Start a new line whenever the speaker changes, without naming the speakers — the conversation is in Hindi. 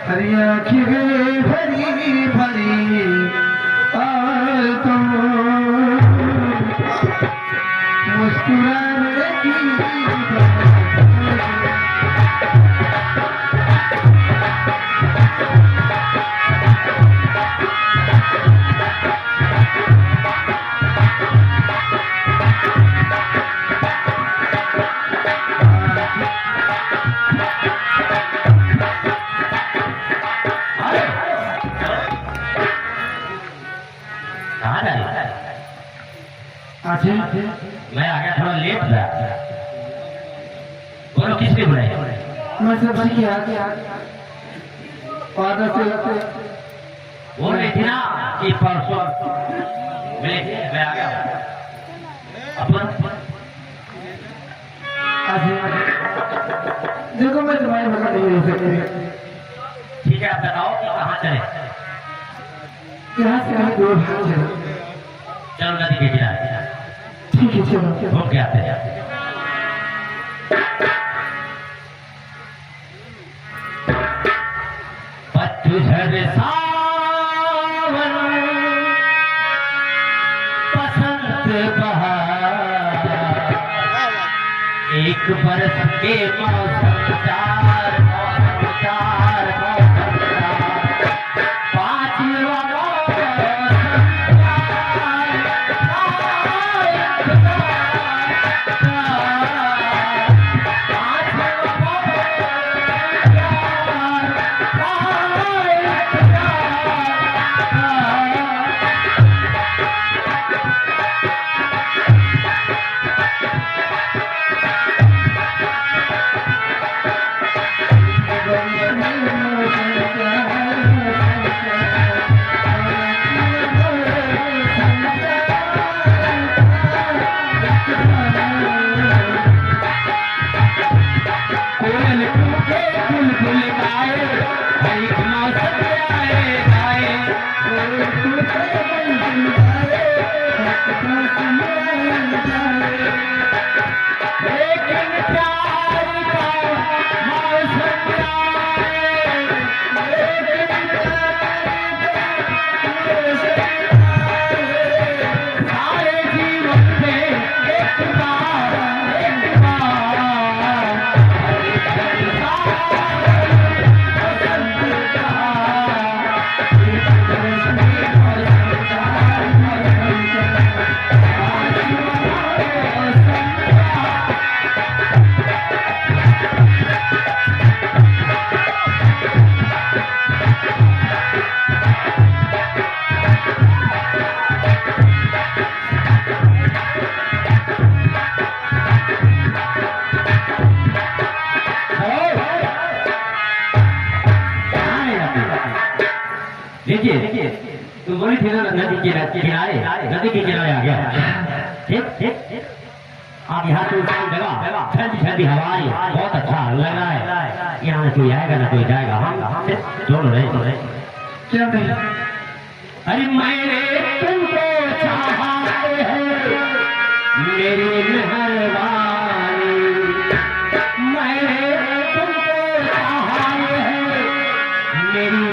हरी आँखें भरी भरी और तुम मुस्कुराने की
मैं आ गया थोड़ा लेट था। बोलो किसने बुलाया?
मैं सबसे किया फादर से
बोल रही थी ना कि परसों मिले थे, मैं आ गया। अपन
देखो मैं तुम्हारी मदद नहीं हो सकती।
ठीक है, आप बताओ कि कहाँ चले?
यहाँ से कहीं दूर चलो।
चलो नदी के किनारे।
ठीक है चलो।
घूम के आते हैं। पतझड़ सावन बसंत बहार, एक बरस के मौसम चार, मौसम चार, मौसम चार, पांचवा देखिए, तुम बोली थी ना नदी के किनारे, नदी के किनारे आ गया। ठीक, आप यहाँ तो जगह ठंडी ठंडी हवाएं, बहुत अच्छा लग रहा है। यहाँ कोई आएगा ना कोई जाएगा, हम दोनों रहे।
क्या नहीं?
अरे मैंने तुमको चाहा है मेरी मेहरबानी, मैंने तुमको चाहा है मेरी